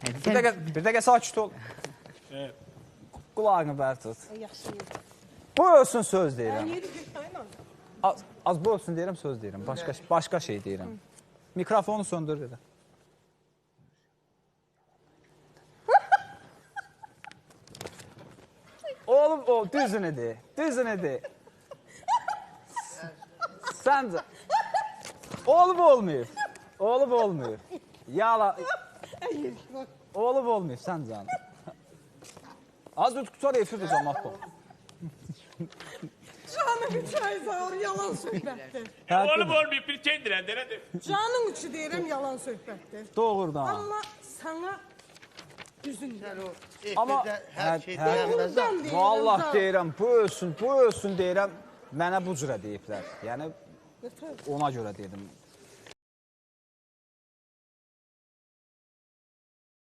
Bir dəqiqə sakit ol. Qulağını bər tut. Yaxşı. Bu ölsün söz deyirəm. Yeri götürəyim. Az bu ölsün deyirəm, söz deyirəm. Başqa şey deyirəm. Mikrofonu söndür dedi. Oğlum, düzünü de. Düzünü de. Səncə. Olmayıb. Olmayıb. Yala. Olmayıb səncə. Az ötük sonra efirdə cəmat bu. Canım içi Ayzar, yalan söhbətdir. Olmayıb, bir kendirən, nədir? Canım içi deyirəm, yalan söhbətdir. Doğrudan. Amma sana düzündə. Amma hər şey deyəməzəm. Vallahi deyirəm, bu ölsün deyirəm. Mənə bu cürə deyiblər. Yəni ona görə dedim.